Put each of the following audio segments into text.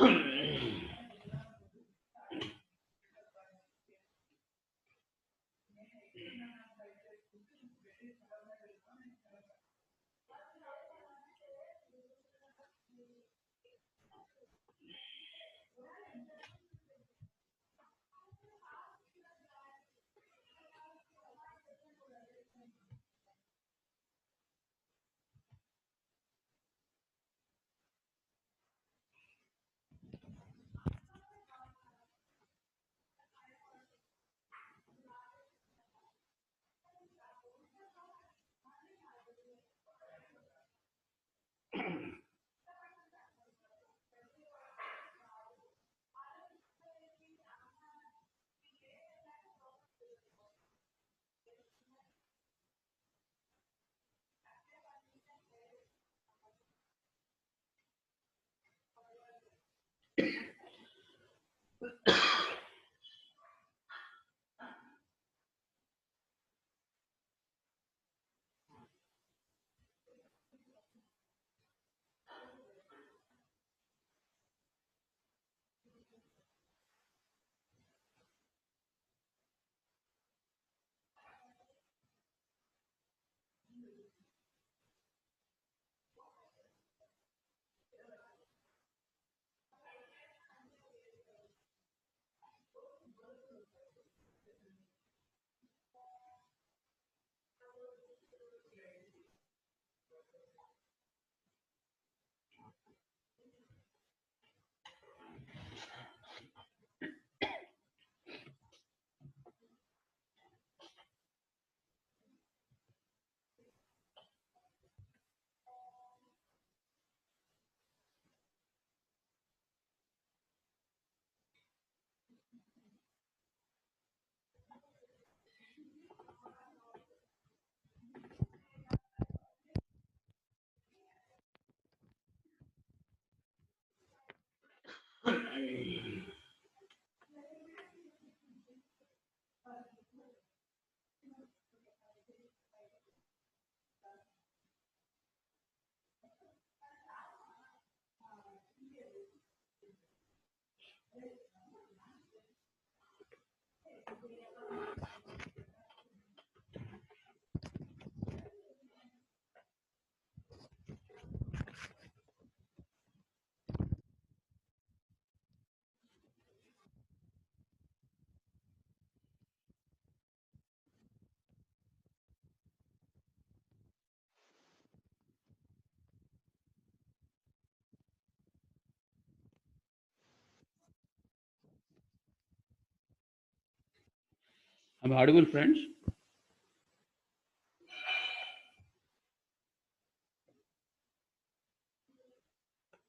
I'm audible, friends.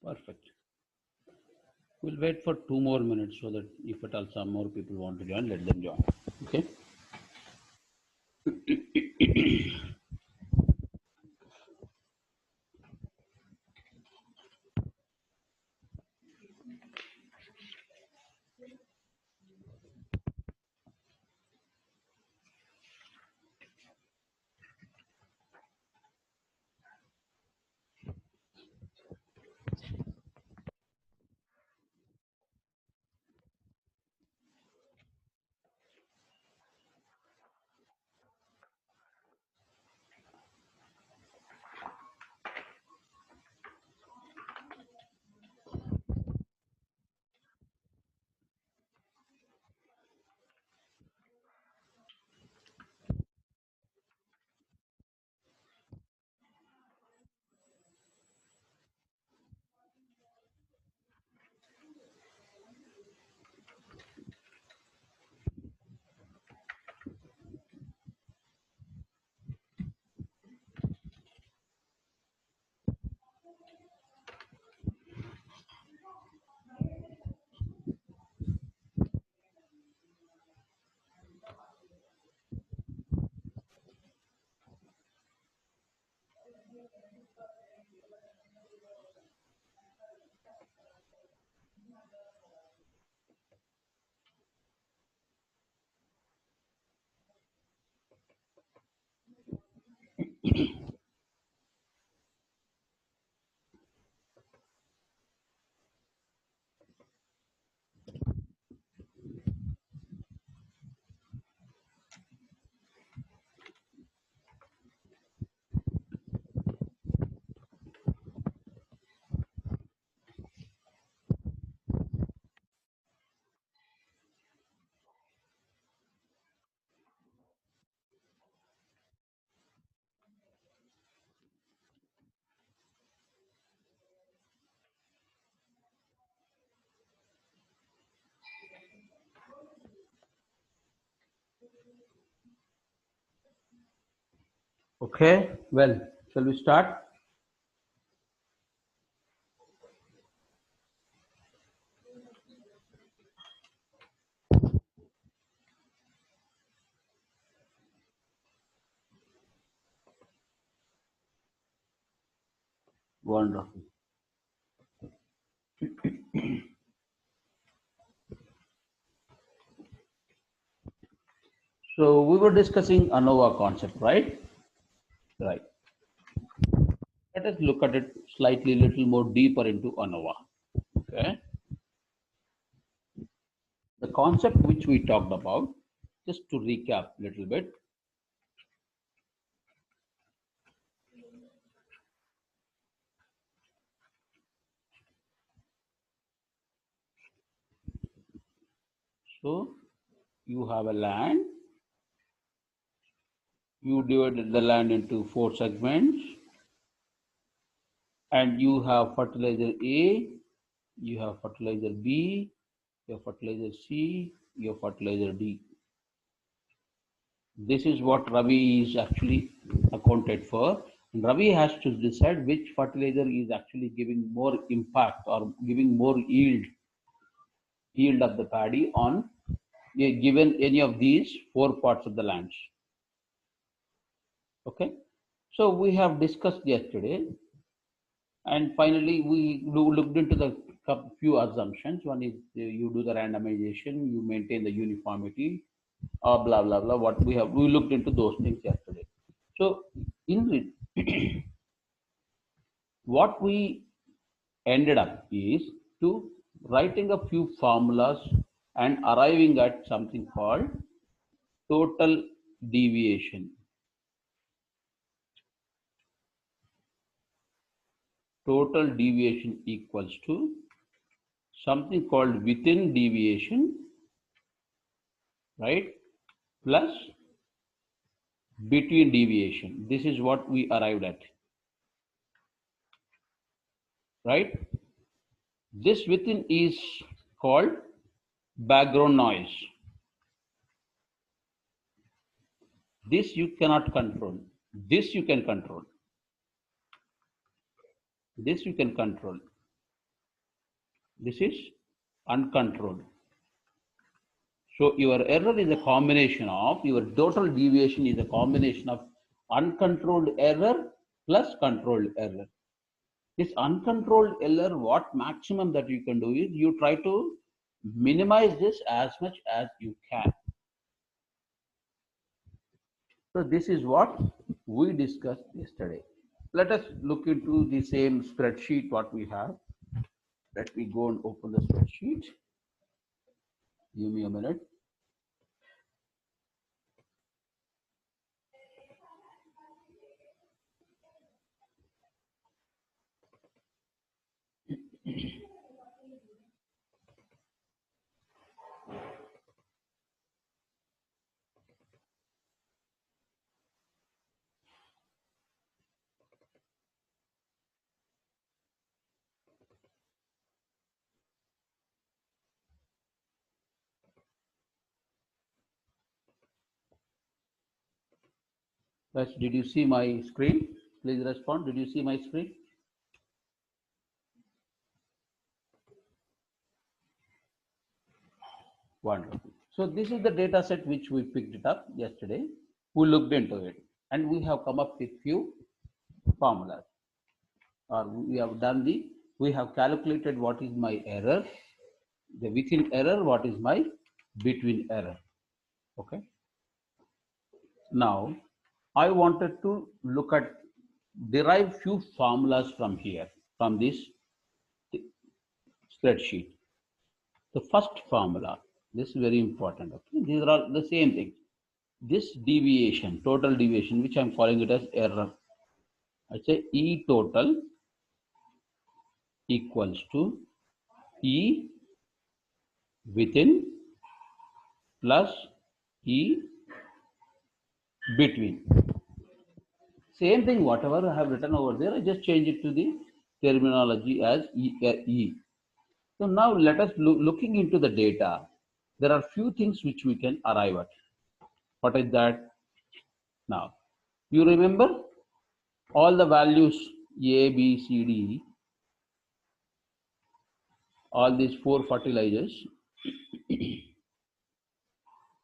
Perfect. We'll wait for 2 more minutes so that if at all some more people want to join, let them join. Okay. Okay, well, shall we start? Wonderful. So we were discussing ANOVA concept, right? Right. Let us look at it slightly little more deeper into ANOVA. Okay. The concept which we talked about, just to recap a little bit. So you have a land, you divided the land into 4 segments, and you have fertilizer A, you have fertilizer B, you have fertilizer C, you have fertilizer D. This is what Ravi is actually accounted for. And Ravi has to decide which fertilizer is actually giving more impact or giving more yield of the paddy on given any of these 4 parts of the lands. Okay. So we have discussed yesterday, and finally we looked into the few assumptions. One is you do the randomization, you maintain the uniformity, or blah blah blah. What we looked into those things yesterday. So in what we ended up is to writing a few formulas and arriving at something called total deviation. Total deviation equals to something called within deviation, right, plus between deviation. This is what we arrived at, right? This within is called background noise. This you cannot control. This you can control. This you can control. This is uncontrolled. So your error is a combination of, your total deviation is a combination of uncontrolled error plus controlled error. This uncontrolled error, what maximum that you can do is you try to minimize this as much as you can. So this is what we discussed yesterday. Let us look into the same spreadsheet what we have. Let me go and open the spreadsheet. Give me a minute. Did you see my screen? Please respond. Did you see my screen? Wonderful. So this is the data set which we picked it up yesterday. We looked into it and we have come up with few formulas. Or we have calculated what is my error, the within error, what is my between error. Okay. Now, I wanted to derive few formulas from here, from this spreadsheet. The first formula, this is very important. Okay, these are all the same thing. This deviation, total deviation, which I'm calling it as error, I say E total equals to E within plus E between. Same thing, whatever I have written over there, I just change it to the terminology as E. So now let us looking into the data. There are few things which we can arrive at. What is that? Now, you remember all the values A, B, C, D, all these 4 fertilizers.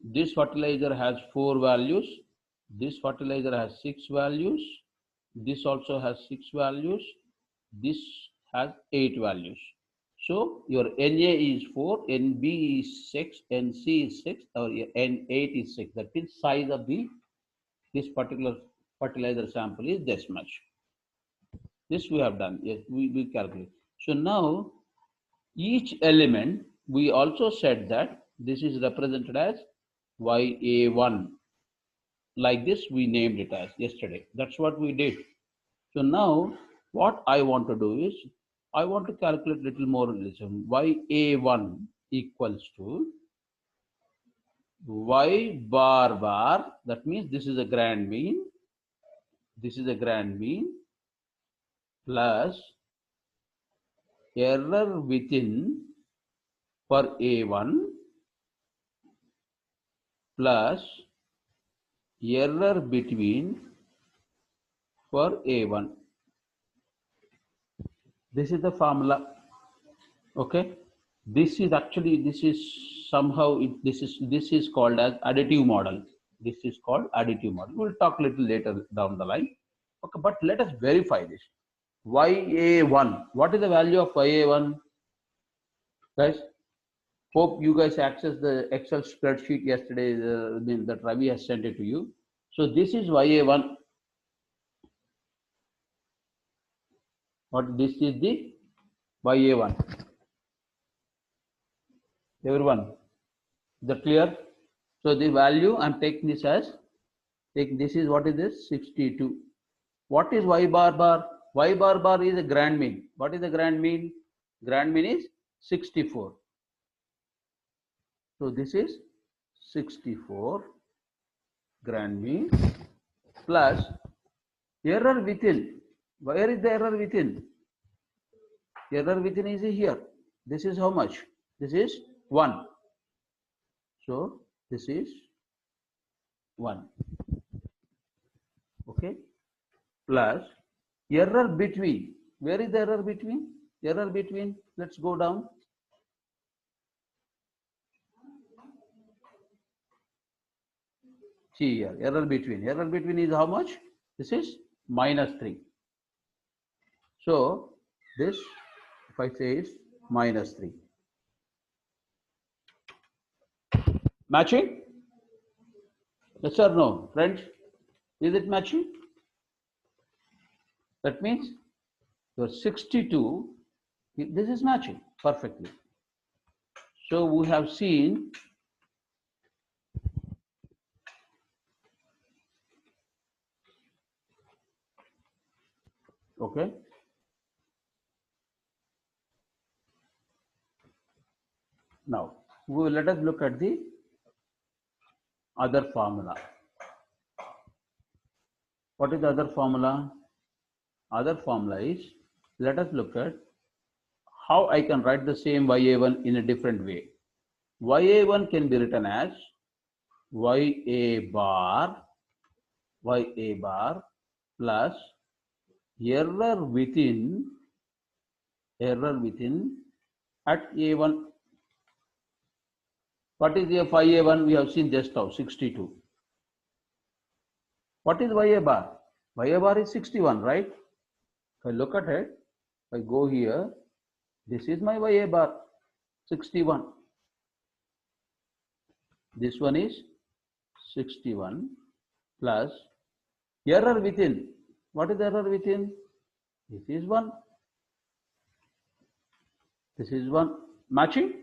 This fertilizer has 4 values. This fertilizer has 6 values. This also has 6 values. This has 8 values. So your Na is 4, Nb is 6, Nc is 6, or N8 is 6. That means size of this particular fertilizer sample is this much. This we have done. Yes, we calculate. So now each element, we also said that this is represented as Ya1. Like this, we named it as yesterday. That's what we did. So now what I want to do is, I want to calculate little more. Listen, Ya1 equals to Y bar bar. That means this is a grand mean. This is a grand mean plus error within for A1 plus error between for A1. This is the formula. Okay. This is actually, this is somehow, this is called as additive model. This is called additive model. We'll talk a little later down the line. Okay, but let us verify this. Ya1. What is the value of Ya1? Guys, hope you guys accessed the Excel spreadsheet yesterday that Ravi has sent it to you. So this is Ya1. What this is the Ya1. Everyone, is that clear? So the value I'm taking this as, this is, what is this? 62. What is Y bar bar? Y bar bar is a grand mean. What is the grand mean? Grand mean is 64. So this is 64 grand mean plus error within. Where is the error within? Error within is here. This is how much? This is 1. So this is 1. Okay. Plus error between. Where is the error between? Error between. Let's go down. See here. Error between. Error between is how much? This is -3. So this, if I say, is -3. Matching? Yes or no, friends? Is it matching? That means your 62, this is matching perfectly. So we have seen, okay. Now let us look at the other formula. What is the other formula? Other formula is, let us look at how I can write the same Ya1 in a different way. Ya1 can be written as Ya bar plus error within at A1. What is the Ya1? We have seen just now, 62. What is Ya bar? Ya bar is 61, right? If I look at it, if I go here, this is my Ya bar, 61. This one is 61 plus error within. What is the error within? This is 1. This is 1. Matching?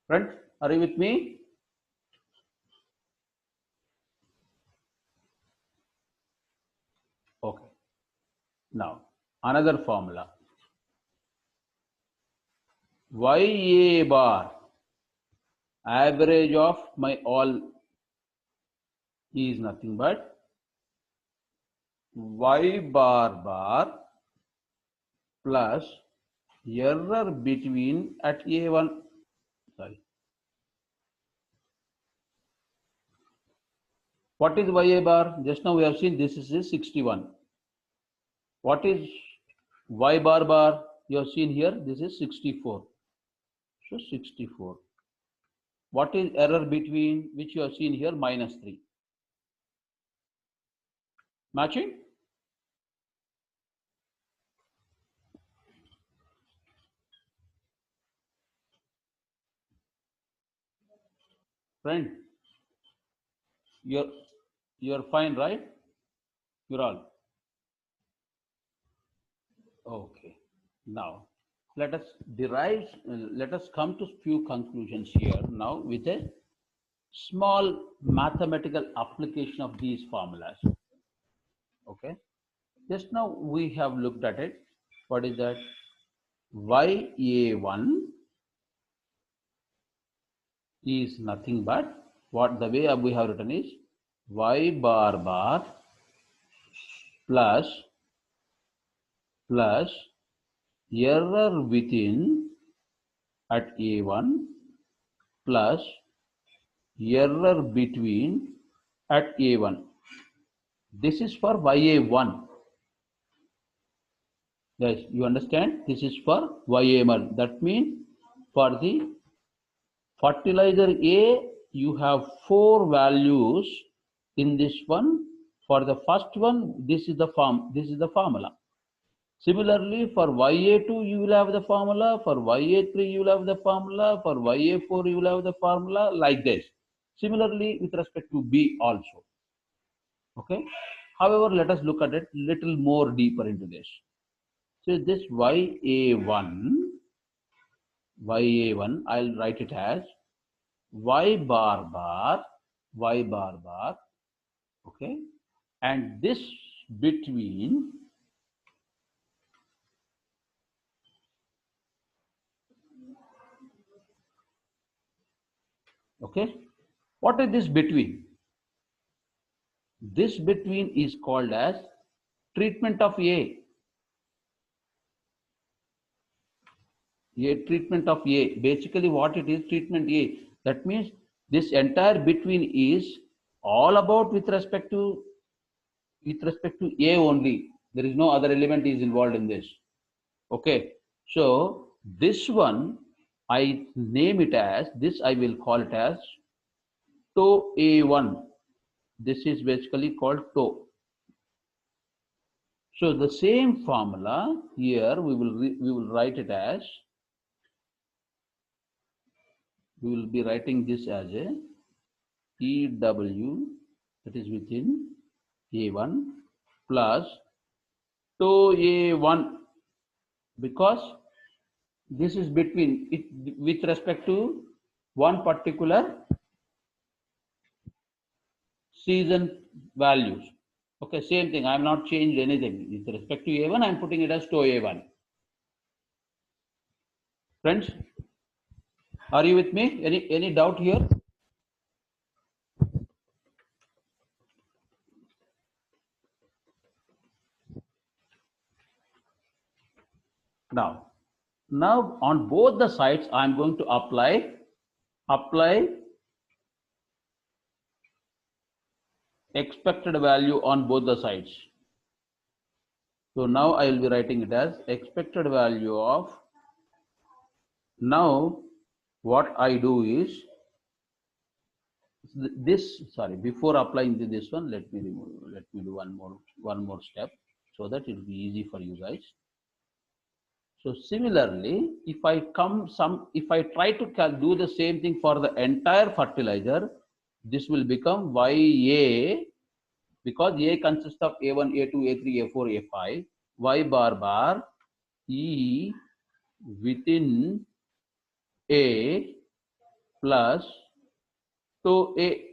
Friends, are you with me? Okay. Now, another formula. Ya bar, average of my all, is nothing but Y bar bar plus error between at A1. Sorry. What is YA bar? Just now we have seen this is 61. What is Y bar bar? You have seen here, this is 64. So 64. What is error between, which you have seen here, -3. Matching? Friend, you're fine, right? You're all. Okay. Now, let us come to few conclusions here now with a small mathematical application of these formulas. Okay. Just now we have looked at it. What is that? YA1 is nothing but what the way we have written is Y bar bar plus error within at A1 plus error between at A1. This is for YA1. Yes, you understand? This is for YA1. That means for the fertilizer A, you have 4 values in this one. For the first one, this is the formula. Similarly, for YA2, you will have the formula. For YA3, you will have the formula. For YA4, you will have the formula, like this. Similarly, with respect to B also. Okay. However, let us look at it little more deeper into this. So this YA1, I'll write it as Y bar bar, okay, and this between okay. What is this between? This between is called as treatment of A. Treatment of A. Basically what it is, treatment A. That means this entire between is all about with respect to A only. There is no other element is involved in this. Okay. So this one I name it as, this I will call it as TOE A1. This is basically called TOE. So the same formula here we will write it as, we will be writing this as a EW, that is within A1 plus TOE A1, because this is between it with respect to one particular season values. Okay, same thing. I have not changed anything. With respect to A1, I am putting it as TOE A1. Friends, are you with me? Any doubt here? Now on both the sides, I am going to apply expected value on both the sides. So now I will be writing it as expected value of, now what I do is this, sorry, before applying to this one, let me do one more step so that it will be easy for you guys. So similarly, if I try to do the same thing for the entire fertilizer, this will become YA, because A consists of A1, A2, A3, A4, A5, Y bar bar E within A plus to A.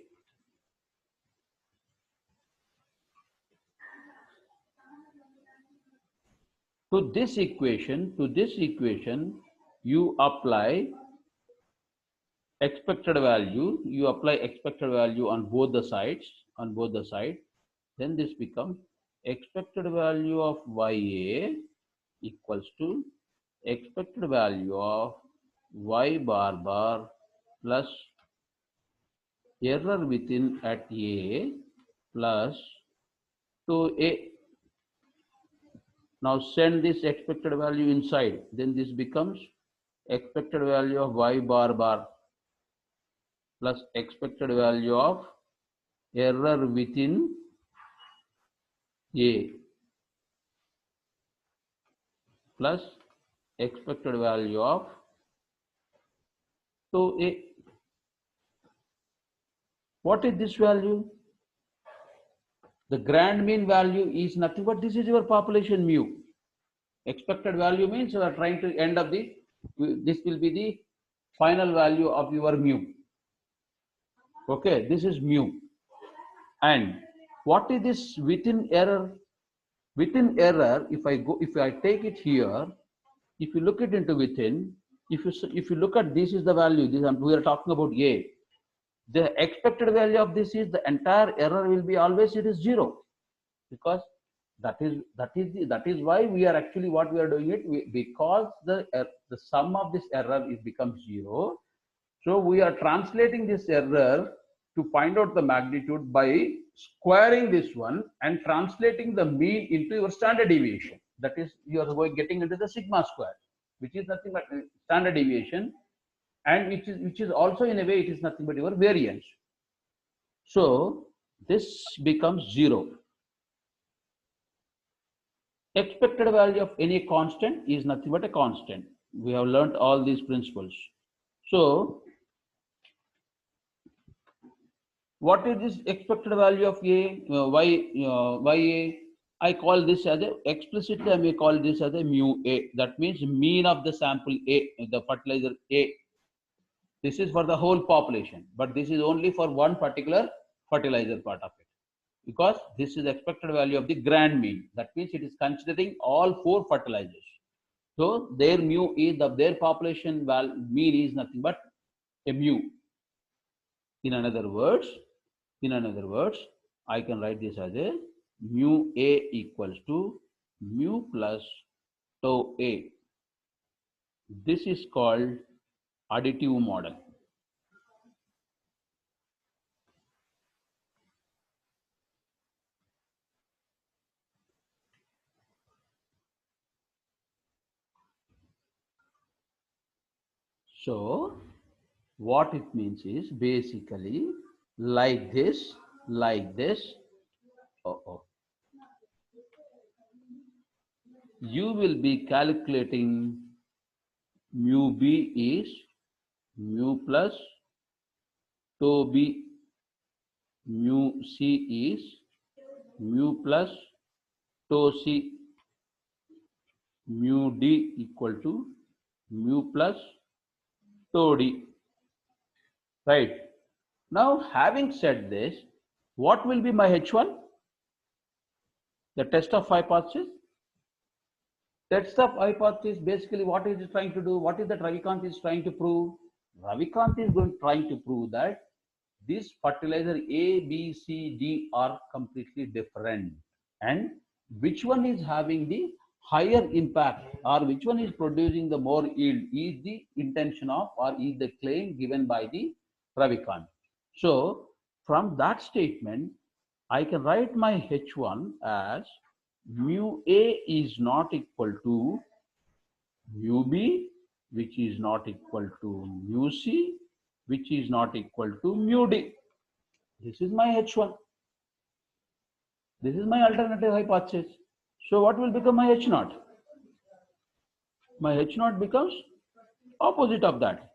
To this equation, you apply expected value. You apply expected value on both the sides. Then this becomes expected value of YA equals to expected value of y bar bar plus error within at A plus 2A. Now send this expected value inside. Then this becomes expected value of y bar bar plus expected value of error within A plus expected value of 2A. What is this value? The grand mean value is nothing but this is your population mu. Expected value means you are trying to end up the, this will be the final value of your mu. Okay, this is mu. And what is this within error? Within error, if I take it here, if you look it into within, if you look at this is the value, this we are talking about A. The expected value of this is the entire error will be always it is 0, because that is why we are actually what we are doing it because the sum of this error is becomes 0. So we are translating this error to find out the magnitude by squaring this one and translating the mean into your standard deviation. That is, you are getting into the sigma square, which is nothing but standard deviation, and which is also in a way it is nothing but your variance. So this becomes 0. Expected value of any constant is nothing but a constant. We have learned all these principles. So what is this expected value of A, YA? I call this as a, explicitly I may call this as a mu A. That means mean of the sample A, the fertilizer A. This is for the whole population, but this is only for one particular fertilizer part of it, because this is expected value of the grand mean. That means it is considering all 4 fertilizers. So their mu is their population mean is nothing but a mu. In another words, I can write this as a mu A equals to mu plus tau A. This is called additive model. So what it means is basically like this. You will be calculating mu B is mu plus tau B, mu C is mu plus tau C, mu D equal to mu plus tau D. Right. Now, having said this, what will be my H1? The test of hypothesis. Test of hypothesis, basically what is it trying to do? What is that Ravikant is trying to prove? Ravikant is trying to prove that this fertilizer A, B, C, D are completely different, and which one is having the higher impact or which one is producing the more yield is the intention of or is the claim given by the Ravikant. So from that statement, I can write my H1 as mu A is not equal to mu B, which is not equal to mu C, which is not equal to mu D. This is my H1. This is my alternative hypothesis. So what will become my H0? My H0 becomes opposite of that.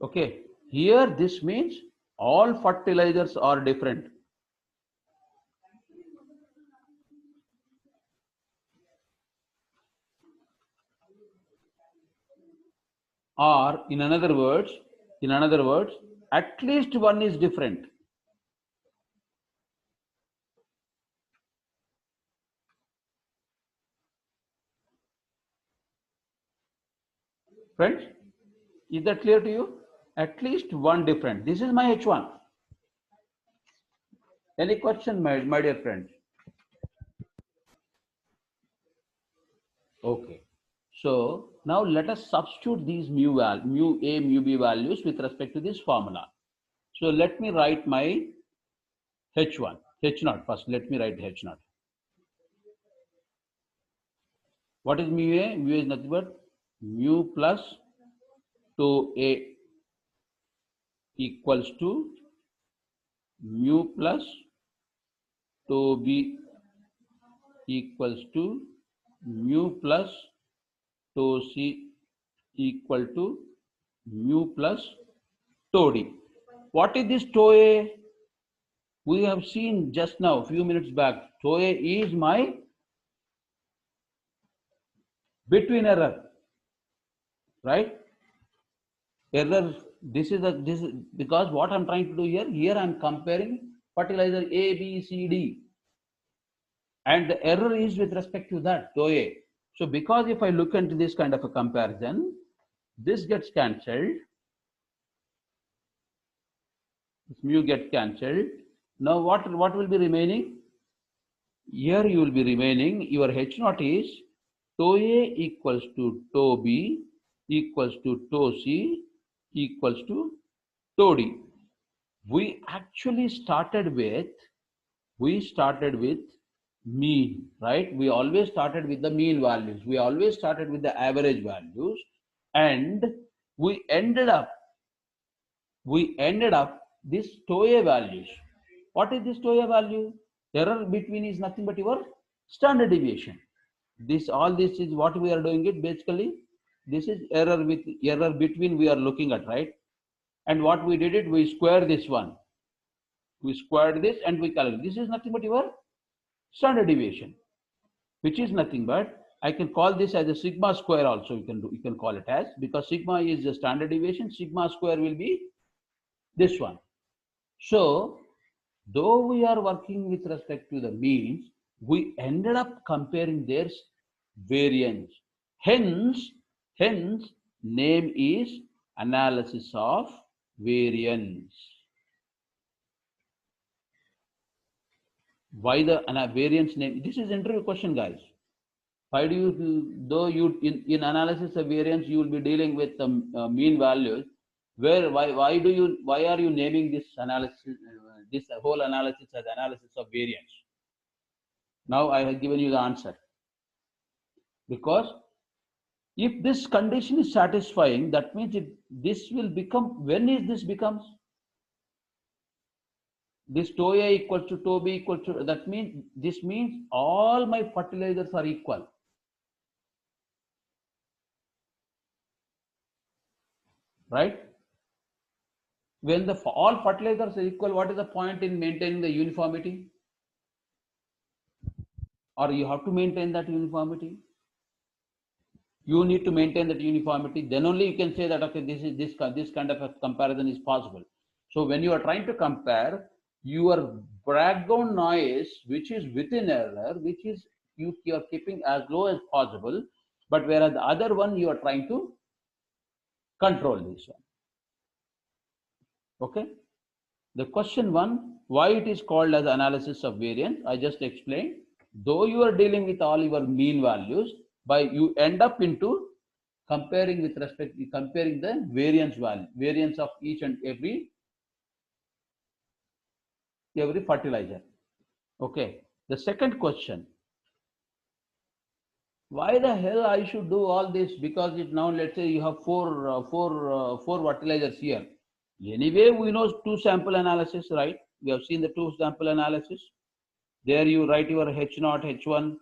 Okay, here this means all fertilizers are different. Or in other words, at least one is different. Friends, is that clear to you? At least one different. This is my H1. Any question, my dear friends? Okay. So now let us substitute these mu A, mu B values with respect to this formula. So let me write my H1, H0 first. Let me write H0. What is mu A? Mu A is nothing but mu plus 2A equals to mu plus 2B equals to mu plus 2C equal to mu plus 2D. What is this tau A? We have seen just now, a few minutes back, tau A is my between error, right? Error, this is because what I'm trying to do here I'm comparing fertilizer A, B, C, D. And the error is with respect to that, tau A. So because if I look into this kind of a comparison, this gets cancelled. This mu gets cancelled. Now what will be remaining? Here you will be remaining, your H0 is tau A equals to tau B equals to tau C equals to tau D. We actually started with mean, right? We always started with the mean values. We always started with the average values, and we ended up this tau A values. What is this tau A value? Error between is nothing but your standard deviation. All this is what we are doing it basically. This is error between we are looking at, right? And what we did it, we square this one. We squared this and we calculate. This is nothing but your standard deviation, which is nothing but, I can call this as a sigma square also. You can call it as, because sigma is the standard deviation, sigma square will be this one. So though we are working with respect to the means, we ended up comparing their variance. Hence name is analysis of variance. Why the variance name? This is interview question, guys. Why do you, though you in analysis of variance you will be dealing with the mean values, why are you naming this analysis, this whole analysis as analysis of variance? Now I have given you the answer. Because if this condition is satisfying, that means this will become, when is this becomes? This tau A equals to tau B equals to, that means, this means all my fertilizers are equal. Right? When all fertilizers are equal, what is the point in maintaining the uniformity? Or you have to maintain that uniformity. You need to maintain that uniformity. Then only you can say that, okay, this kind of a comparison is possible. So when you are trying to compare, your background noise, which is within error, which is you are keeping as low as possible, but whereas the other one you are trying to control this one. Okay. The question one, why it is called as analysis of variance, I just explained. Though you are dealing with all your mean values, you end up into comparing the variance value, variance of each and every fertilizer. Okay. The second question, why the hell I should do all this? Because now let's say you have four fertilizers here. Anyway, we know two sample analysis, right? We have seen the two sample analysis. There you write your H0, H1,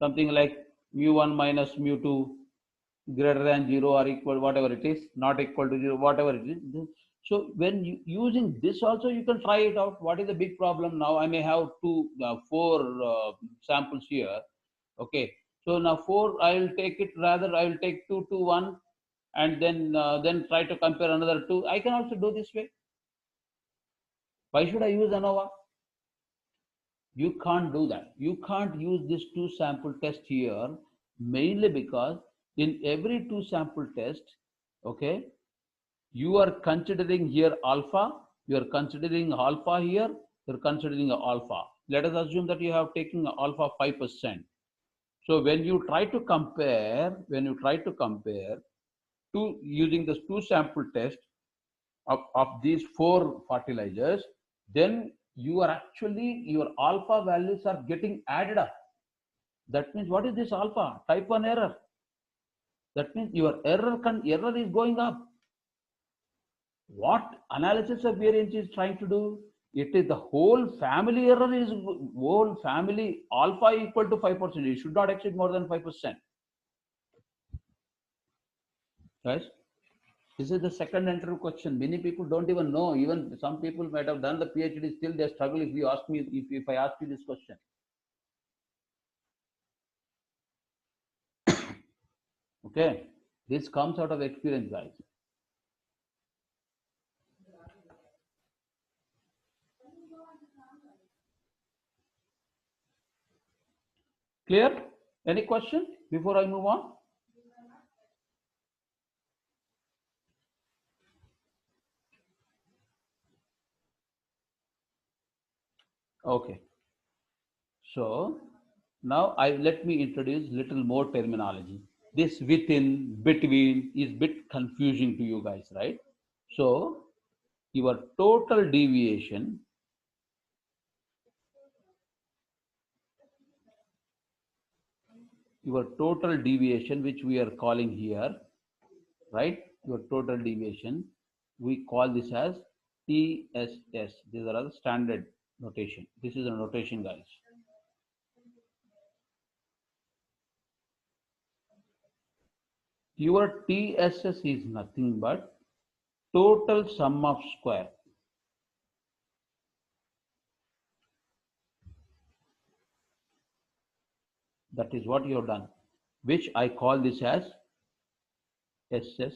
something like mu1 minus mu2 greater than 0 or equal, whatever it is, not equal to 0, whatever it is. So when using this also, you can try it out. What is the big problem? Now I may have four samples here. Okay. So now I will take 2 to 1 and then try to compare another 2. I can also do this way. Why should I use ANOVA? You can't do that. You can't use this 2 sample test here, mainly because in every 2 sample test, okay, you are considering here alpha, you are considering alpha here, You're considering alpha. Let us assume that you have taken alpha 5%. So when you try to compare, to using this two sample test of these four fertilizers, then you are actually, your alpha values are getting added up. That means what is this alpha? Type 1 error. That means your error is going up. What analysis of variance is trying to do? It is the whole family error is whole family alpha equal to 5%. It should not exceed more than 5%. Guys, this is the second interview question. Many people don't even know. Even some people might have done the PhD, still they struggle if you ask me, if I ask you this question. Okay, this comes out of experience, guys. Clear? Any question before I move on? Okay. So now let me introduce little more terminology. This within, between is bit confusing to you guys, right? So your total deviation, which we are calling here, right? Your total deviation, we call this as TSS. These are the standard notation. This is a notation, guys. Your TSS is nothing but total sum of square. That is what you have done, which I call this as SS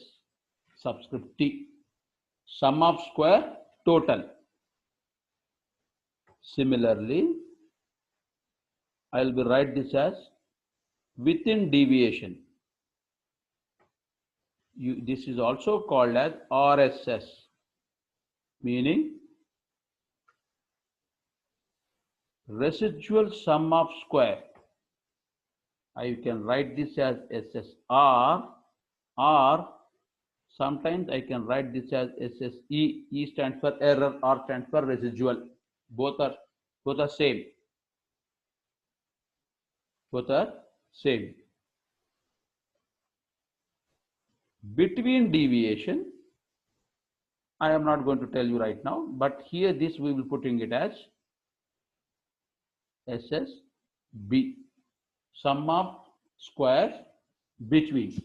subscript T. Sum of square total. Similarly, I will write this as within deviation. This is also called as RSS, meaning residual sum of square. I can write this as SSR, or sometimes I can write this as SSE. E stands for error, R stands for residual. Both are same. Both are same. Between deviation, I am not going to tell you right now, but here this we will putting it as SSB, sum of squares between.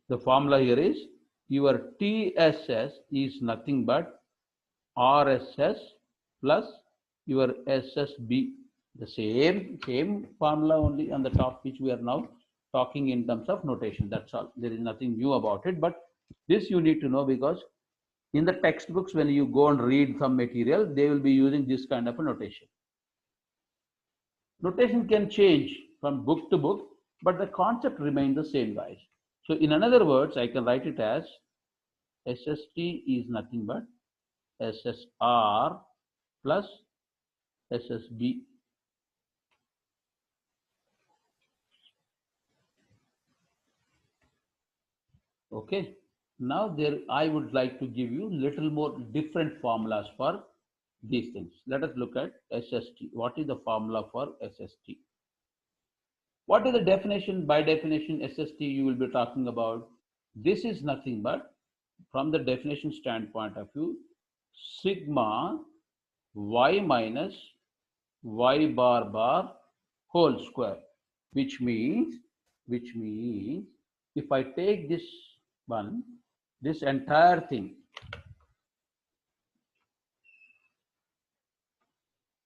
The formula here is your TSS is nothing but RSS plus your SSB. The same formula only on the top, which we are now talking in terms of notation. That's all. There is nothing new about it, but this you need to know, because in the textbooks, when you go and read some material, they will be using this kind of a notation. Notation can change from book to book, but the concept remains the same, guys. So in other words, I can write it as SST is nothing but SSR plus SSB. Okay. Now I would like to give you little more different formulas for these things. Let us look at SST. What is the formula for SST? What is the definition? By definition, SST you will be talking about. This is nothing but, from the definition standpoint of view, sigma y minus y bar bar whole square, which means if I take this one, this entire thing,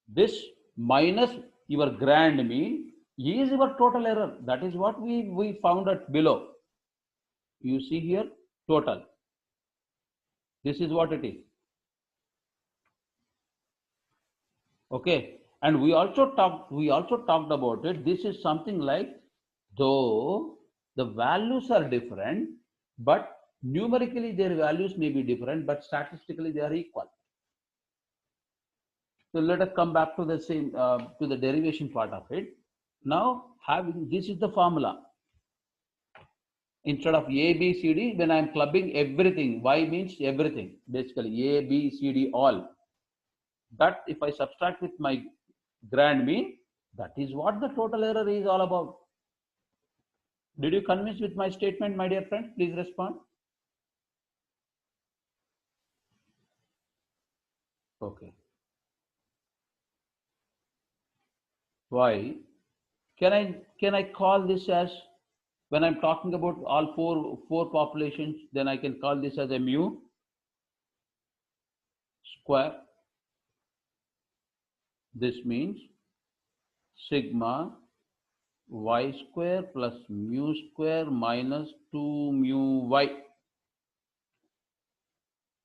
this minus your grand mean is your total error. That is what we found at below. You see here, total. This is what it is. Okay, and we also talked about it. This is something like, though the values are different, but numerically their values may be different, but statistically they are equal. So let us come back to the same to the derivation part of it. Now having this is the formula. Instead of A, B, C, D, when I am clubbing everything, Y means everything, basically A, B, C, D, all. That if I subtract with my grand mean, that is what the total error is all about. Did you convince with my statement, my dear friend? Please respond. Okay. Why? Can I call this as, when I'm talking about all four populations, then I can call this as a mu square. This means sigma y square plus mu square minus 2 mu y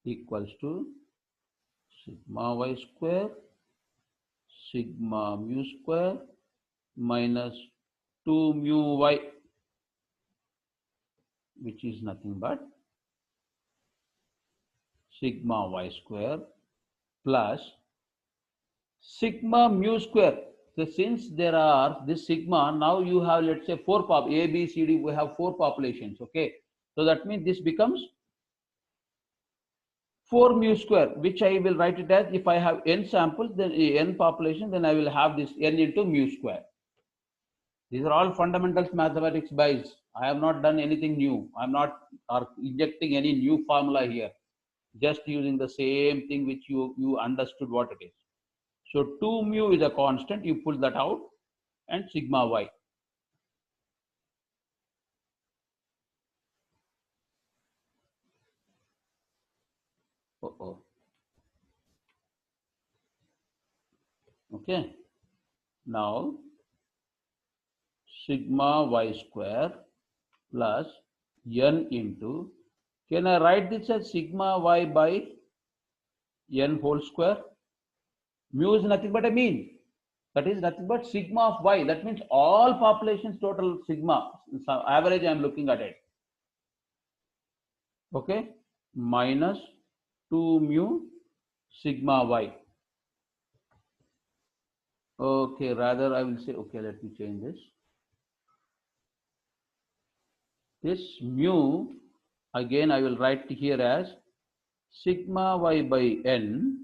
equals to sigma y square sigma mu square minus 2 mu y, which is nothing but sigma y square plus sigma mu square. So since there are this sigma, now you have, let's say, A, B, C, D, we have 4 populations, okay? So that means this becomes 4 mu square, which I will write it as, if I have n samples, then n population, then I will have this n into mu square. These are all fundamentals mathematics guys. I have not done anything new. I'm not injecting any new formula here. Just using the same thing which you understood what it is. So 2 mu is a constant, you pull that out, and sigma y. Okay. Now sigma y square plus n into, can I write this as sigma y by n whole square? Mu is nothing but a mean. That is nothing but sigma of y. That means all populations total sigma. So average I am looking at it. Okay. Minus 2 mu sigma y. Okay, rather I will say, okay, let me change this. This mu, again I will write here as sigma y by n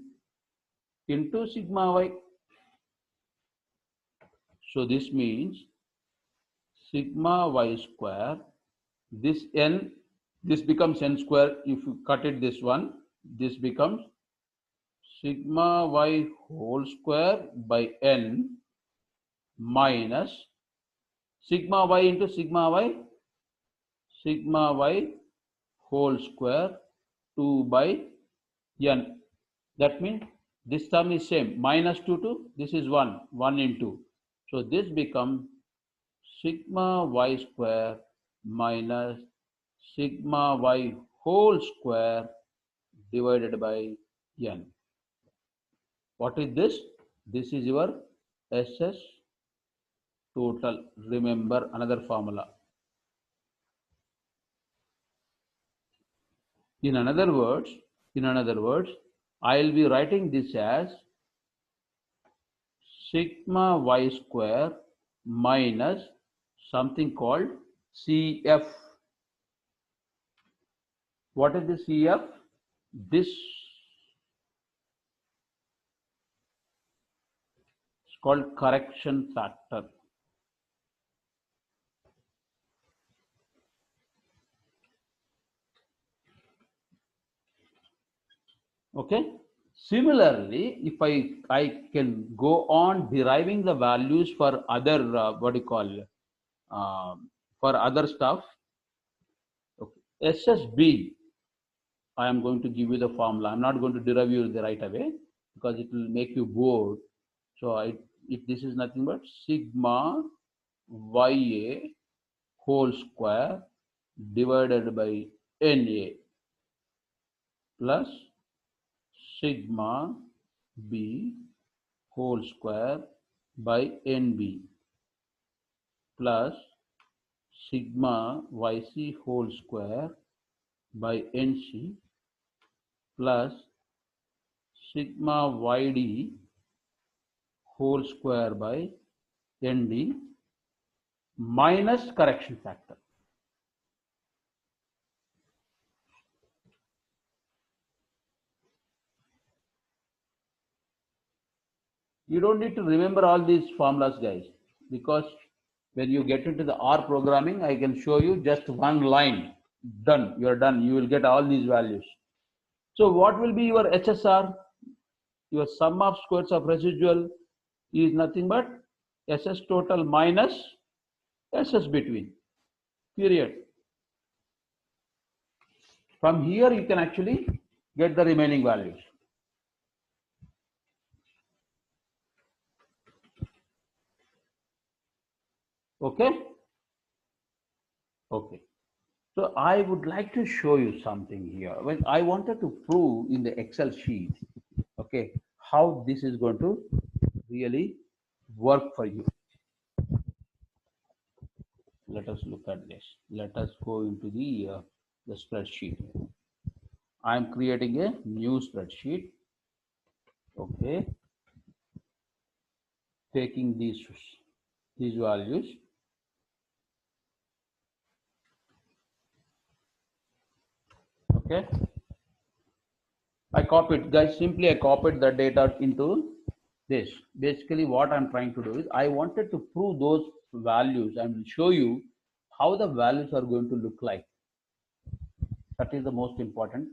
into sigma y. So this means sigma y square, this n, this becomes n square. If you cut it this one, this becomes sigma y whole square by n minus sigma y into sigma y whole square 2 by n. That means this term is same, minus 2 to this is 1 into. So this becomes sigma y square minus sigma y whole square divided by n. What is this? This is your SS total. Remember another formula. In other words, I will be writing this as sigma y square minus something called CF. What is the CF? This is called correction factor. Okay. Similarly, if I can go on deriving the values for other for other stuff. Okay. SSB, I am going to give you the formula. I'm not going to derive you the right away because it will make you bored. So this is nothing but sigma ya whole square divided by na plus sigma b whole square by nb plus sigma yc whole square by nc plus sigma yd whole square by ND minus correction factor. You don't need to remember all these formulas, guys, because when you get into the R programming, I can show you just one line. Done. You are done. You will get all these values. So what will be your HSR? Your sum of squares of residual is nothing but SS total minus SS between. Period. From here, you can actually get the remaining values. Okay? Okay. So I would like to show you something here. When I wanted to prove in the Excel sheet, okay, how this is going to really work for you. Let us look at this. Let us go into the spreadsheet. I am creating a new spreadsheet. Okay, taking these values. Okay, I copied, guys. Simply I copied the data into this. Basically, what I'm trying to do is I wanted to prove those values and will show you how the values are going to look like. That is the most important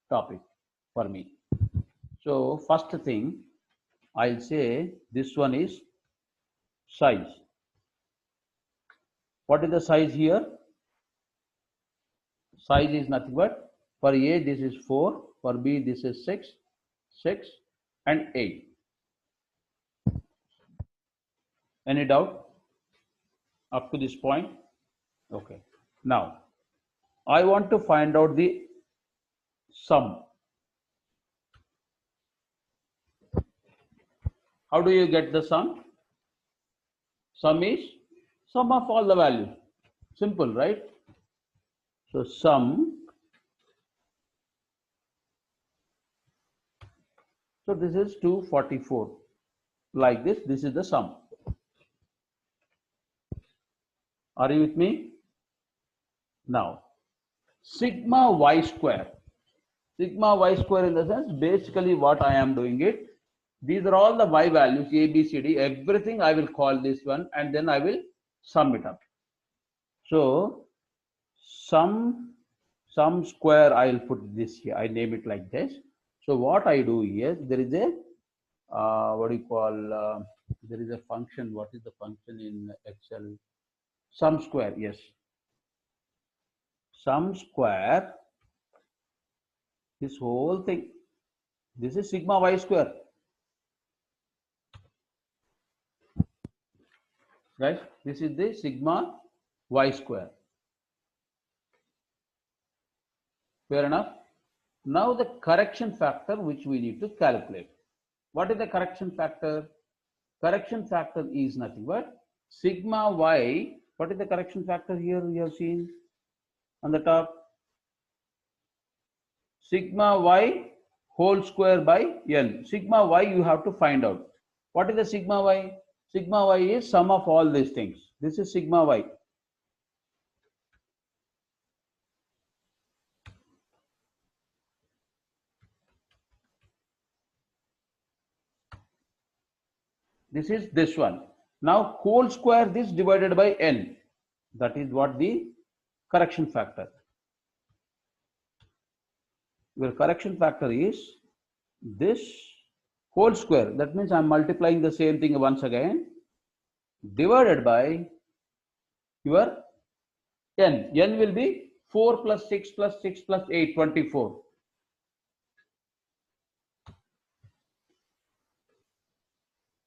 topic for me. So first thing, I'll say this one is size. What is the size here? Size is nothing but for A this is 4, for B this is 6, and 8. Any doubt up to this point? Okay. Now I want to find out the sum. How do you get the sum? Sum is sum of all the values. Simple, right? So sum. So this is 244. Like this, this is the sum. Are you with me? Now, sigma y square. Sigma y square in the sense, basically what I am doing it. These are all the y values, A, B, C, D, everything I will call this one and then I will sum it up. So, sum square, I will put this here. I name it like this. So, what I do is, there is a, what do you call, there is a function. What is the function in Excel? Sum square, yes. Sum square, this whole thing, this is sigma y square. Right? This is the sigma y square. Fair enough? Now the correction factor which we need to calculate. What is the correction factor? Correction factor is nothing but sigma y. What is the correction factor here we have seen on the top? Sigma y whole square by n. Sigma y you have to find out. What is the sigma y? Sigma y is sum of all these things. This is sigma y. This is this one. Now whole square this divided by n. That is what the correction factor. Your correction factor is this whole square. That means I am multiplying the same thing once again divided by your n. N will be 4 plus 6 plus 6 plus 8, 24.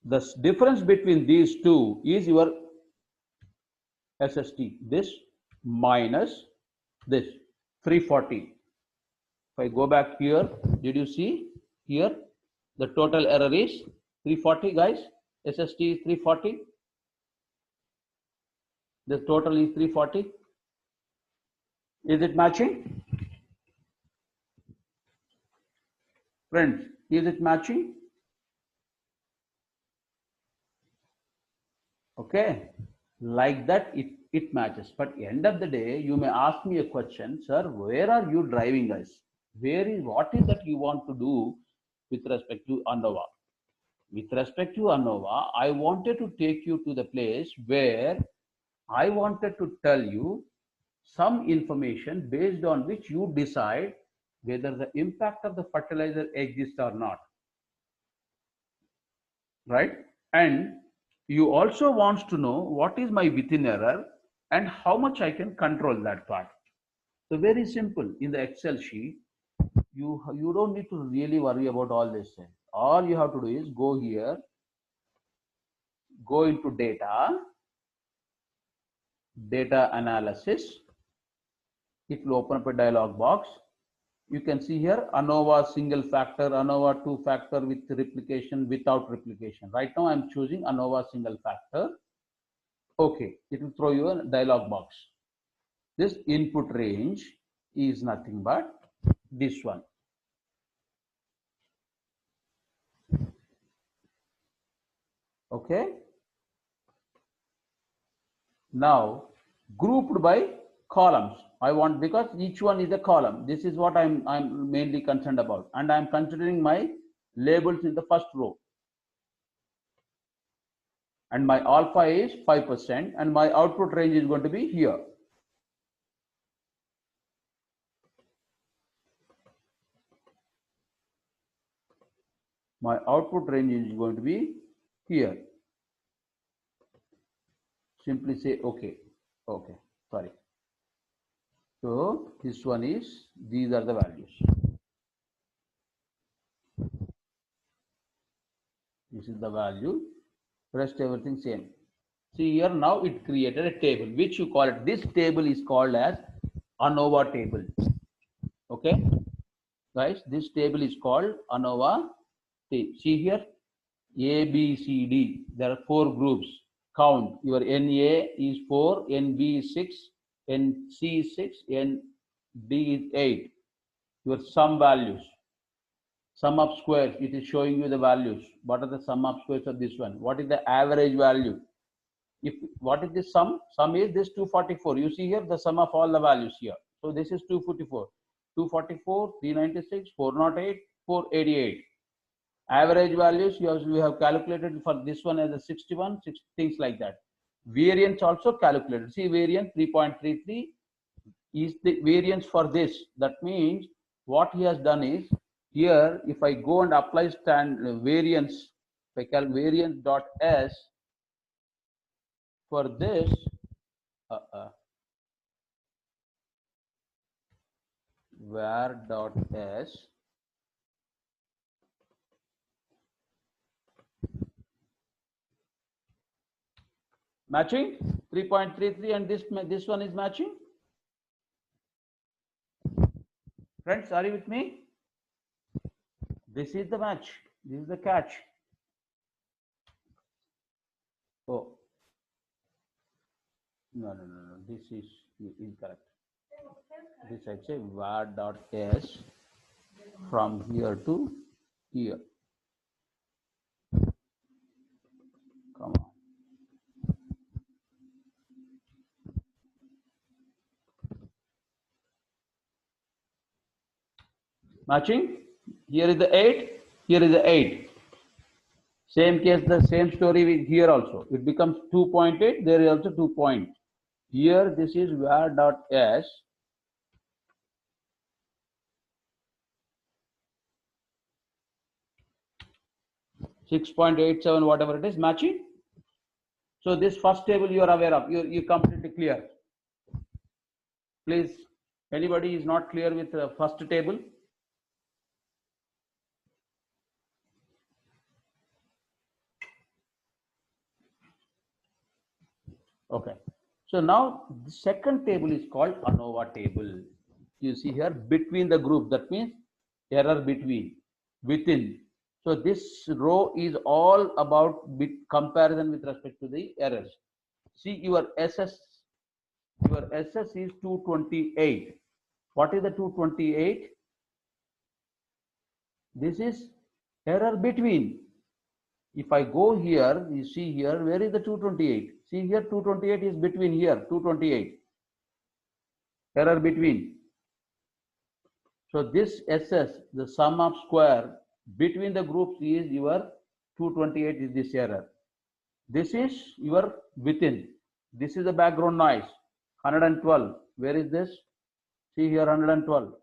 The difference between these two is your SST. This minus this 340. If I go back here, did you see here the total error is 340, guys? SST is 340. The total is 340. Is it matching? Friends, is it matching? Okay, like that it matches. But end of the day, you may ask me a question, sir, where are you driving us? What is that you want to do with respect to ANOVA? With respect to ANOVA, I wanted to take you to the place where I wanted to tell you some information based on which you decide whether the impact of the fertilizer exists or not, right? And you also wants to know what is my within error and how much I can control that part. So very simple. In the Excel sheet, you don't need to really worry about all this thing. All you have to do is go here, go into data analysis. It will open up a dialog box. You can see here ANOVA single factor, ANOVA two factor with replication, without replication. Right now I'm choosing ANOVA single factor. Okay, it will throw you a dialog box. This input range is nothing but this one. Okay. Now grouped by columns. I want, because each one is a column. This is what I'm mainly concerned about, and I'm considering my labels in the first row. And my alpha is 5%, and my output range is going to be here. My output range is going to be here. Simply say okay. Okay, sorry. So this one is, these are the values. This is the value. Rest everything same. See here, now it created a table which you call it. This table is called as ANOVA table. Okay, guys, this table is called ANOVA. See here, A, B, C, D. There are 4 groups. Count. Your NA is 4, NB is 6, NC is 6, ND is 8. Your sum values. Sum of squares, it is showing you the values. What are the sum of squares of this one? What is the average value? If what is the sum? Sum is this 244. You see here the sum of all the values here. So this is 244. 244, 396, 408, 488. Average values we have calculated for this one as a 61, things like that. Variance also calculated. See, variance 3.33 is the variance for this. That means what he has done is, here if I go and apply variance, if I call variance dot s for this, var dot s matching 3.33, and this one is matching. Friends, are you with me? This is the match. This is the catch. Oh, no. This is incorrect. This I say var dot s from here to here. Come on. Matching. Here is the 8. Here is the 8. Same case, the same story with here also. It becomes 2.8. There is also 2 point. Here this is var dot s. .87, whatever it is, matching. So this first table you are aware of. You completely clear. Please, anybody is not clear with the first table? Okay. So now the second table is called ANOVA table. You see here between the group. That means error between, within. So this row is all about comparison with respect to the errors. See your SS is 228. What is the 228? This is error between. If I go here, you see here, where is the 228? See here, 228 is between here, 228. Error between. So this SS, the sum of square between the groups is your 228 is this error. This is your within. This is the background noise. 112. Where is this? See here, 112.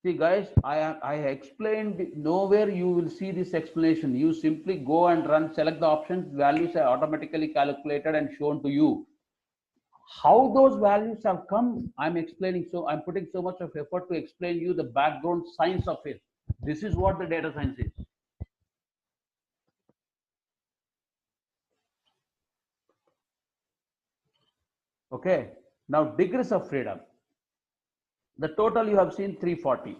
See guys, I explained, nowhere you will see this explanation. You simply go and run, select the options, values are automatically calculated and shown to you. How those values have come, I'm explaining. So I'm putting so much of effort to explain you the background science of it. This is what the data science is. Okay, now degrees of freedom. The total you have seen 340.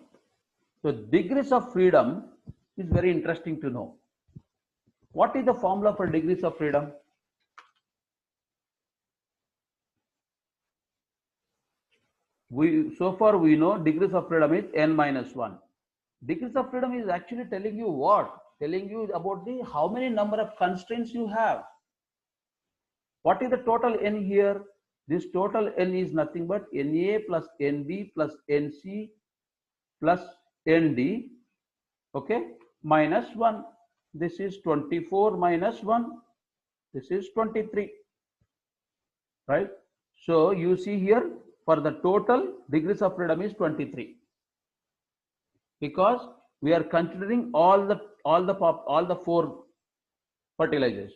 So degrees of freedom is very interesting to know. What is the formula for degrees of freedom? So far we know degrees of freedom is n minus 1. Degrees of freedom is actually telling you what? Telling you about the how many number of constraints you have. What is the total n here? This total n is nothing but NA plus NB plus NC plus ND, okay, minus 1. This is 24 minus 1. This is 23, right? So you see here, for the total degrees of freedom is 23, because we are considering all the four fertilizers.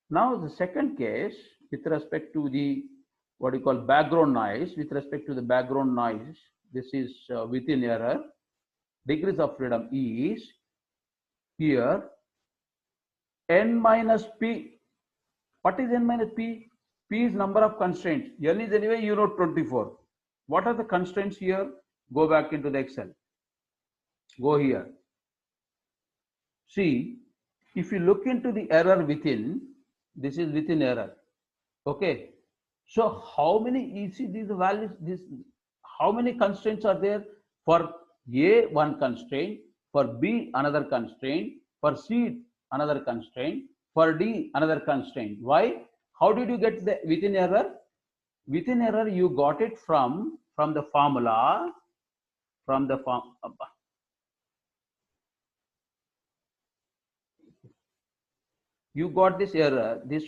Now the second case, with respect to the what you call background noise, with respect to the background noise, this is within error. Degrees of freedom is here n minus p. What is n minus p? P is number of constraints. N is anyway, you know, 24. What are the constraints here? Go back into the Excel. Go here. See, if you look into the error within, this is within error. Okay. So how many, you see these values, how many constraints are there? For A, one constraint, for B, another constraint, for C, another constraint, for D, another constraint. Why? How did you get the within error? Within error, you got it from the formula, you got this error, this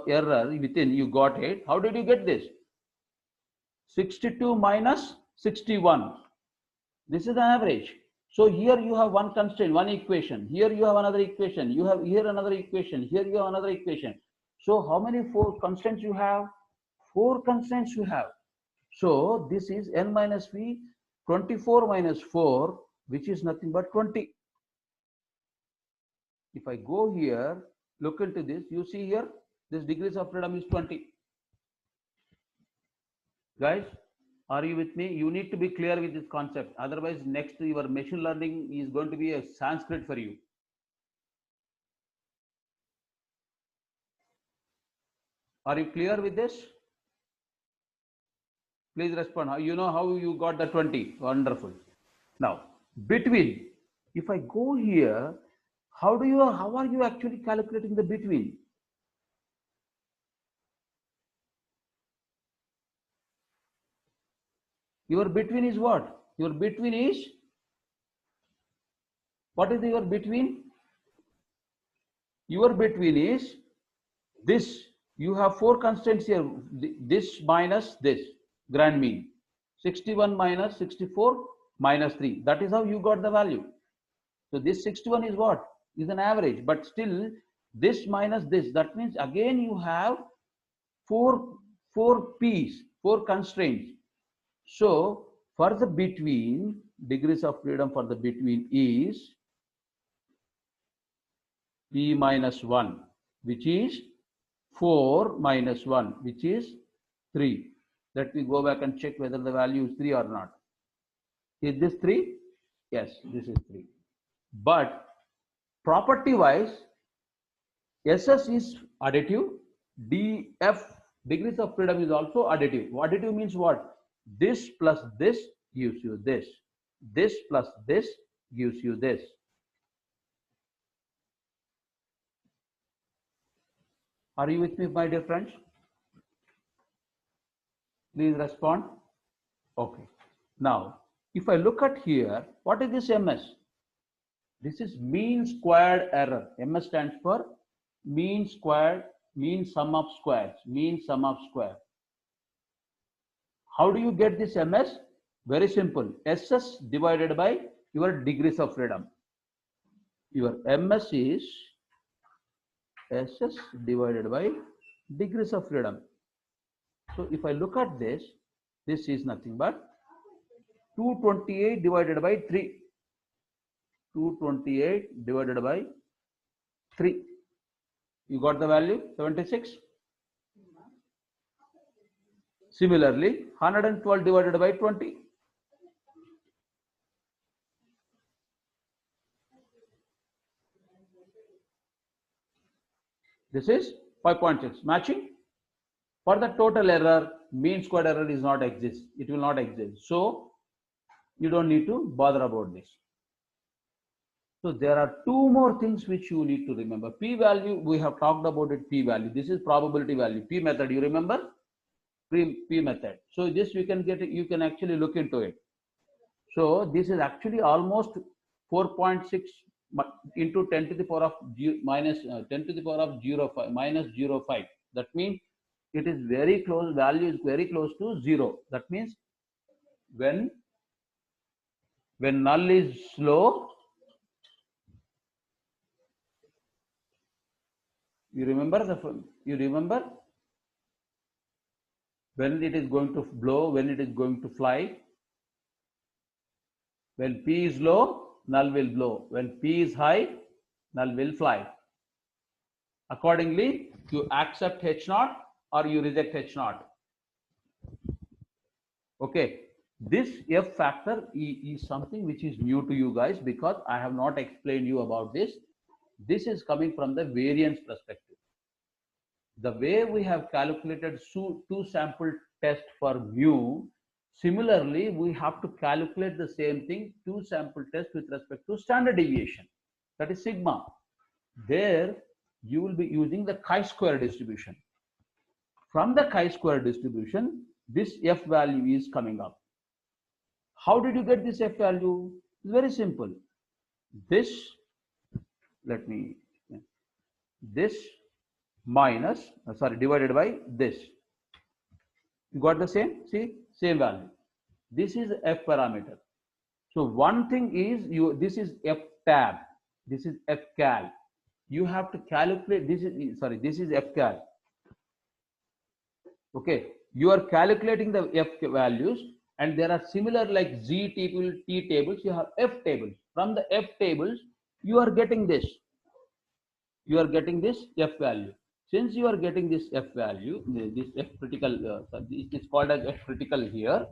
error within, you got it. How did you get this? 62 minus 61. This is an average. So here you have one constraint, one equation. Here you have another equation. You have here another equation. Here you have another equation. So how many four constraints you have? 4 constraints you have. So this is n minus v, 24 minus 4, which is nothing but 20. If I go here, look into this, you see here, this degrees of freedom is 20. Guys, are you with me? You need to be clear with this concept. Otherwise, next your machine learning is going to be a Sanskrit for you. Are you clear with this? Please respond. You know how you got the 20. Wonderful. Now, between, if I go here, how are you actually calculating the between? Your between is what? Your between is, what is your between? Your between is this. You have 4 constraints here. This minus this, grand mean. 61 minus 64 minus 3. That is how you got the value. So this 61 is what? Is an average, but still this minus this. That means again you have 4 P's, 4 constraints. So for the between, degrees of freedom for the between is P minus 1, which is 4 minus 1, which is 3. Let me go back and check whether the value is 3 or not. Is this 3? Yes, this is 3. But property wise, SS is additive, DF, degrees of freedom, is also additive. Additive means what? This plus this gives you this. This plus this gives you this. Are you with me, my dear friends? Please respond. Okay. Now, if I look at here, what is this MS? This is mean squared error. MS stands for mean squared, mean sum of squares, mean sum of square. How do you get this MS? Very simple. SS divided by your degrees of freedom. Your MS is SS divided by degrees of freedom. So if I look at this, this is nothing but 228 divided by 3. 228 divided by 3. You got the value 76. Similarly, 112 divided by 20. This is 5.6. Matching? For the total error, mean squared error is not exist. It will not exist. So, you don't need to bother about this. So, there are two more things which you need to remember. P-value, we have talked about it, P-value. This is probability value. P method, you remember? P method. So, this you can get, you can actually look into it. So, this is actually almost 4.6 into 10 to the power of minus 10 to the power of 0.5 minus 0.5. That means it is very close, value is very close to 0. That means when null is slow, you remember when it is going to blow, when it is going to fly. When P is low, null will blow. When P is high, null will fly. Accordingly, you accept H0 or you reject H0. Okay. This F factor is something which is new to you guys because I have not explained you about this. This is coming from the variance perspective. The way we have calculated two sample test for mu, similarly, we have to calculate the same thing, two sample test with respect to standard deviation, that is sigma. There, you will be using the chi-square distribution. From the chi-square distribution, this F value is coming up. How did you get this F value? It's very simple. This minus, divided by this. You got the same? See, same value. This is F parameter. So one thing is this is F tab. This is F cal. You have to calculate, this is F cal. Okay, you are calculating the F values and there are similar like Z table, T tables, you have F tables. From the F tables, you are getting this. You are getting this F value. Since you are getting this F value, this F critical, this is called as F critical here,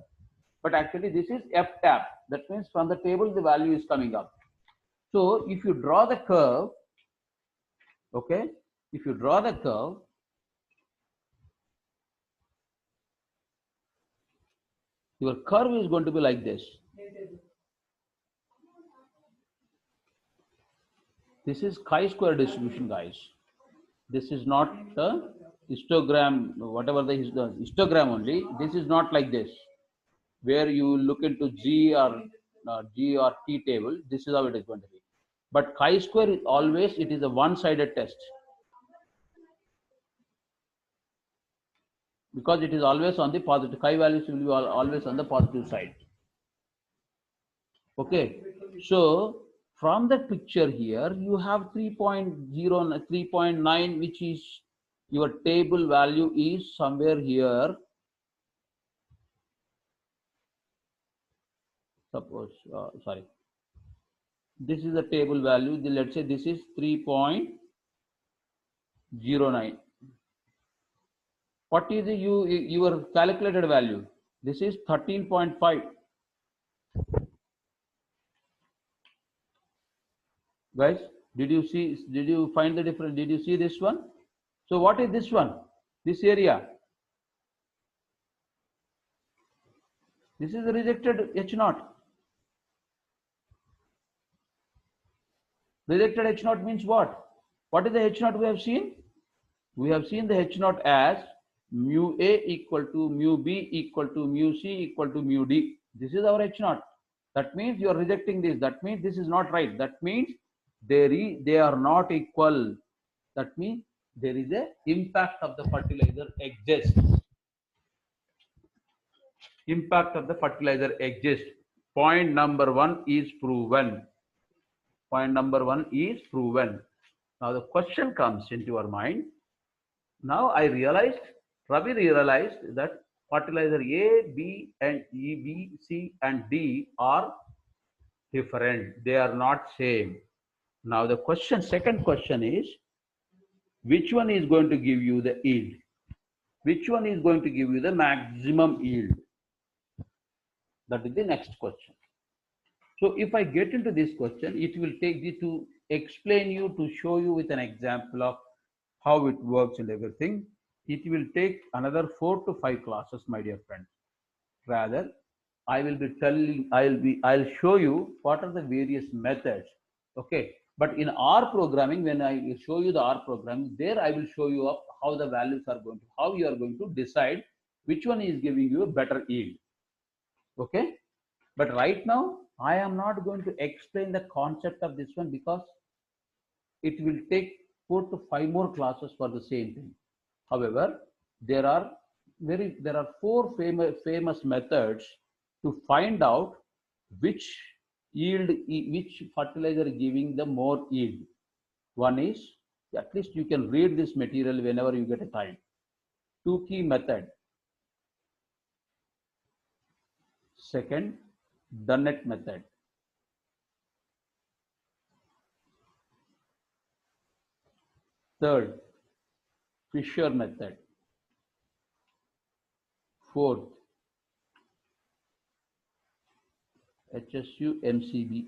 but actually this is F tab. That means from the table the value is coming up. So if you draw the curve, okay, if you draw the curve, your curve is going to be like this. This is chi-square distribution, guys. This is not the histogram, whatever the histogram only. This is not like this, where you look into G or T table. This is how it is going to be. But chi-square is always, it is a one-sided test. Because it is always on the positive, chi values will be always on the positive side. Okay, so from that picture here, you have 3.0, 3.9, which is your table value is somewhere here. Suppose, this is the table value. Let's say this is 3.09. What is your calculated value? This is 13.5. Guys, did you find the difference? Did you see this one? So what is this one? This area. This is the rejected H0. Rejected H0 means what? What is the H0 we have seen? We have seen the H naught as mu A equal to mu B equal to mu C equal to mu D. This is our H naught. That means you are rejecting this. That means this is not right. That means they are not equal. That means there is a impact of the fertilizer exists. Impact of the fertilizer exists. Point number one is proven. Point number one is proven. Now the question comes into our mind. Now Ravi realized that fertilizer A, B, and E, B, C, and D are different. They are not same. Now the second question is, which one is going to give you the yield? Which one is going to give you the maximum yield? That is the next question. So if I get into this question, it will take me to explain you, to show you with an example of how it works and everything. It will take another 4 to 5 classes, my dear friends. Rather, I'll show you what are the various methods. Okay. But in R programming, when I show you the R programming, there I will show you up how the values are going to, how you are going to decide which one is giving you a better yield. Okay. But right now, I am not going to explain the concept of this one because it will take 4 to 5 more classes for the same thing. However, there are 4 famous methods to find out which fertilizer is giving the more yield. One is, at least you can read this material whenever you get a time. 2 key method. Second, Dunnett method. Third, Fisher method. Fourth, HSU MCB.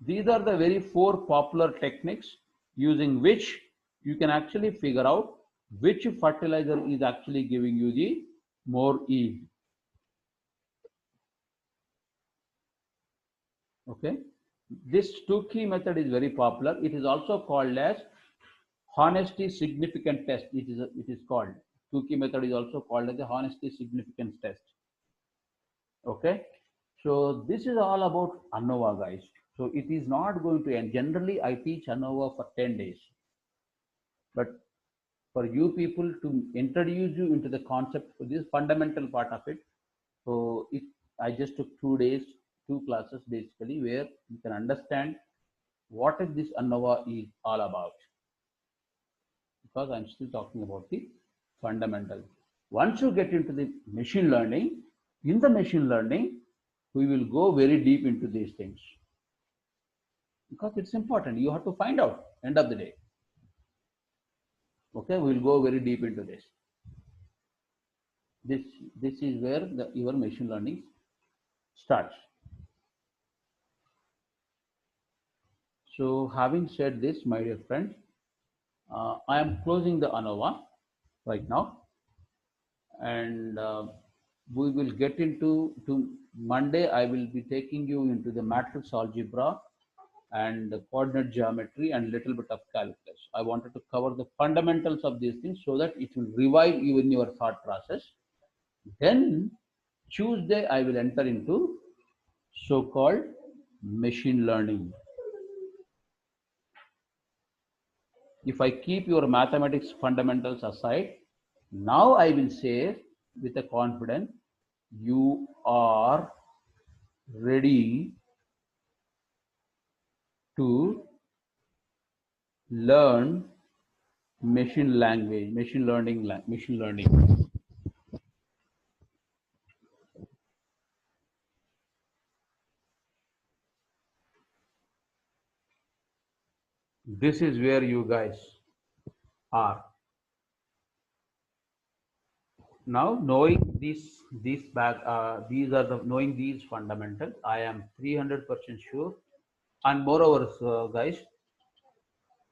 These are the very 4 popular techniques using which you can actually figure out which fertilizer is actually giving you the more yield. Okay, this 2 key method is very popular. It is also called as honesty significant test. It is called 2 key method is also called as the honesty significance test. Okay, so this is all about ANOVA, guys. So it is not going to end. Generally, I teach ANOVA for 10 days, but for you people to introduce you into the concept, this fundamental part of it. So I just took 2 days, 2 classes basically, where you can understand what is this ANOVA is all about. Because I'm still talking about the fundamental. Once you get into the machine learning, in the machine learning, we will go very deep into these things. Because it's important. You have to find out end of the day. Okay, we'll go very deep into this. This is where your machine learning starts. So having said this, my dear friends, I am closing the ANOVA right now, and we will get into Monday. I will be taking you into the matrix algebra and the coordinate geometry and little bit of calculus. I wanted to cover the fundamentals of these things so that it will revive you in your thought process. Then Tuesday I will enter into so-called machine learning. If I keep your mathematics fundamentals aside, now I will say with a confidence, you are ready to learn machine learning. This is where you guys are. Now knowing these fundamentals, I am 300% sure. And moreover, guys,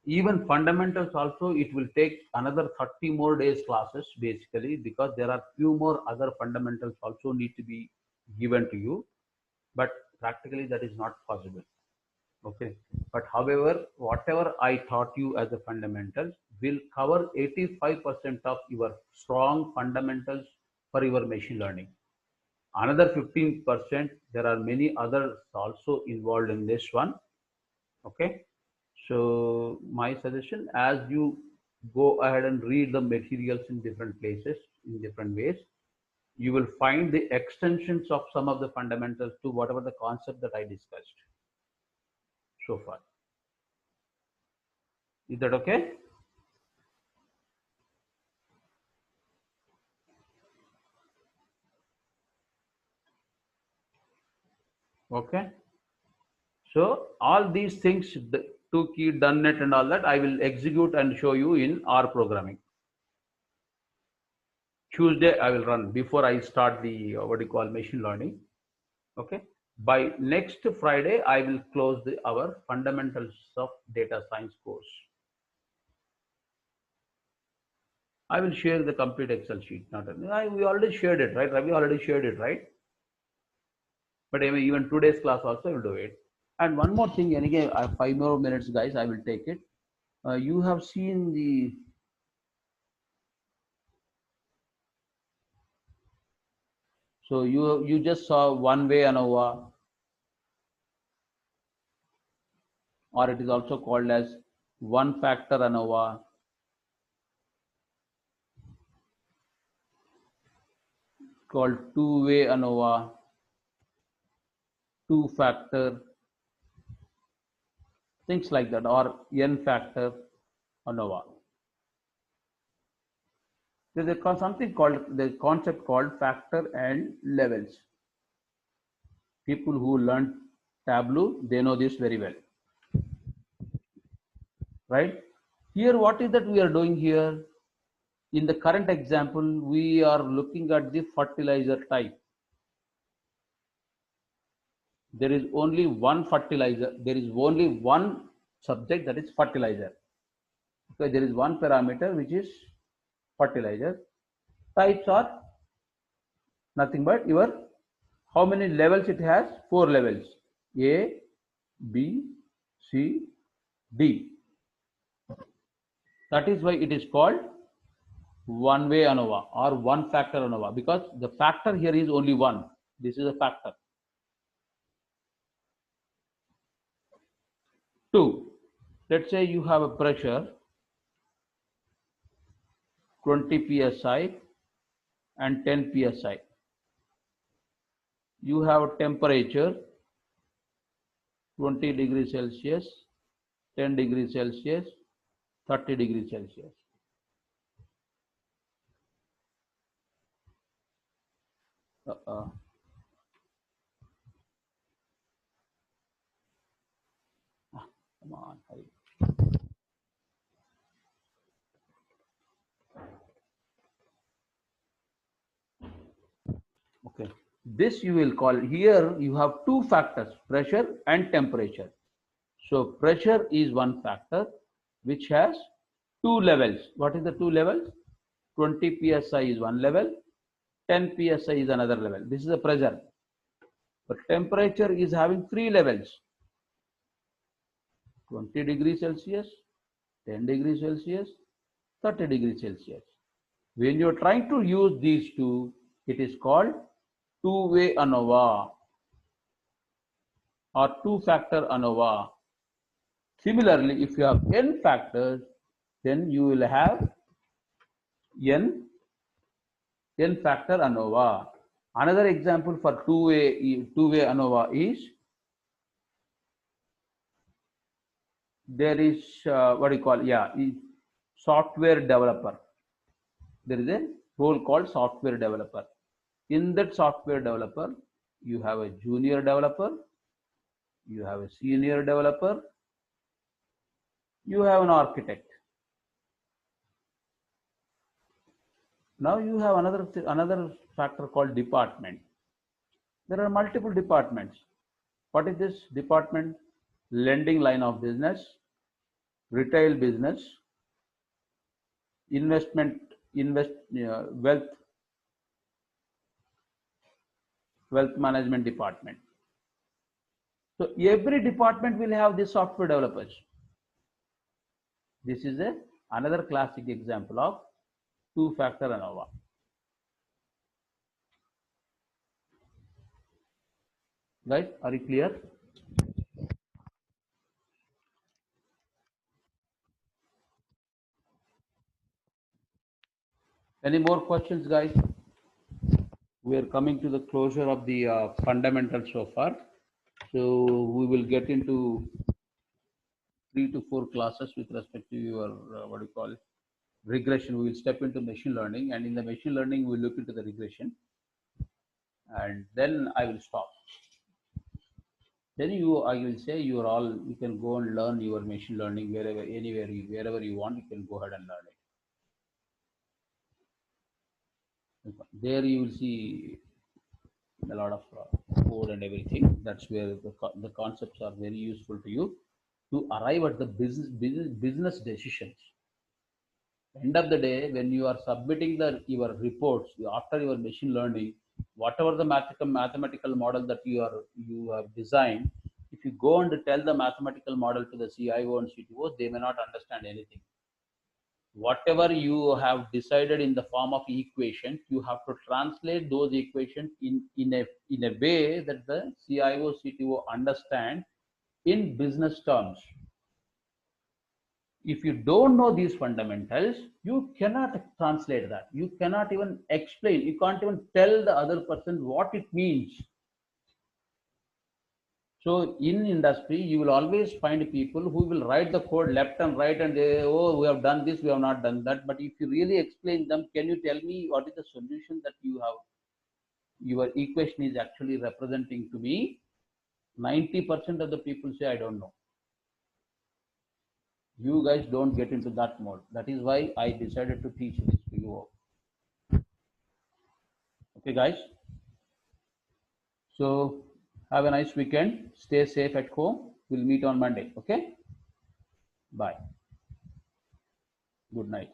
even fundamentals also, it will take another 30 more days classes basically, because there are few more other fundamentals also need to be given to you, but practically that is not possible. Okay. But however, whatever I taught you as the fundamentals will cover 85% of your strong fundamentals for your machine learning. Another 15%, there are many others also involved in this one. Okay. So my suggestion, as you go ahead and read the materials in different places, in different ways, you will find the extensions of some of the fundamentals to whatever the concept that I discussed so far. Is that okay? Okay. So all these things, the two key, done net and all that, I will execute and show you in R programming. Tuesday I will run before I start the what do you call machine learning. Okay. By next Friday, I will close our fundamentals of data science course. I will share the complete Excel sheet. We already shared it, right? Ravi already shared it, right? But even today's class also I will do it. And one more thing, and again, 5 more minutes, guys, I will take it. You have seen the, so you just saw one way ANOVA, or it is also called as one factor ANOVA, called two-way ANOVA, two factor, things like that, or n factor ANOVA. There's something called, the concept called factor and levels. People who learn Tableau, they know this very well, right? Here, what is that we are doing here? In the current example, we are looking at the fertilizer type. There is only one fertilizer. There is only one subject, that is fertilizer. Okay, there is one parameter which is fertilizer. Types are nothing but your, how many levels it has? 4 levels: A, B, C, D. That is why it is called one way ANOVA or one factor ANOVA, because the factor here is only one. This is a factor. 2. Let's say you have a pressure 20 psi and 10 psi. You have temperature 20 degrees Celsius, 10 degrees Celsius, 30 degrees Celsius. Come on, hurry. Okay. This you will call, here you have two factors, pressure and temperature. So pressure is one factor which has two levels. What is the two levels? 20 psi is one level, 10 psi is another level. This is the pressure. But temperature is having three levels: 20 degrees Celsius, 10 degrees Celsius, 30 degrees Celsius. When you're trying to use these two, it is called two-way ANOVA or two-factor ANOVA. Similarly, if you have n factors, then you will have n factor ANOVA. Another example for two-way ANOVA is, there is what do you call, software developer. There is a role called software developer. In that software developer, you have a junior developer, you have a senior developer, you have an architect. Now you have another factor called department. There are multiple departments. What is this department? Lending line of business, retail business, wealth management department. So every department will have these software developers. This is another classic example of two-factor ANOVA. Guys, are you clear? Any more questions, guys? We are coming to the closure of the fundamentals so far. So we will get into 3 to 4 classes with respect to your what do you call it? Regression. We will step into machine learning, and in the machine learning, we will look into the regression, and then I will stop. Then I will say you are all. You can go and learn your machine learning wherever, anywhere, wherever you want. You can go ahead and learn it. There you will see a lot of code and everything. That's where the concepts are very useful to you to arrive at the business decisions. End of the day, when you are submitting your reports after your machine learning, whatever the mathematical model that you have designed, if you go and tell the mathematical model to the CIO and CTO, they may not understand anything. Whatever you have decided in the form of equation, you have to translate those equations in a way that the CIO CTO understand in business terms. If you don't know these fundamentals, you cannot translate that. You cannot even explain. You can't even tell the other person what it means. So in industry, you will always find people who will write the code left and right, and they, oh, we have done this, we have not done that. But if you really explain them, can you tell me what is the solution that you have? Your equation is actually representing to me. 90% of the people say, I don't know. You guys don't get into that mode. That is why I decided to teach this to you. Okay, guys. So have a nice weekend. Stay safe at home. We'll meet on Monday. Okay. Bye. Good night.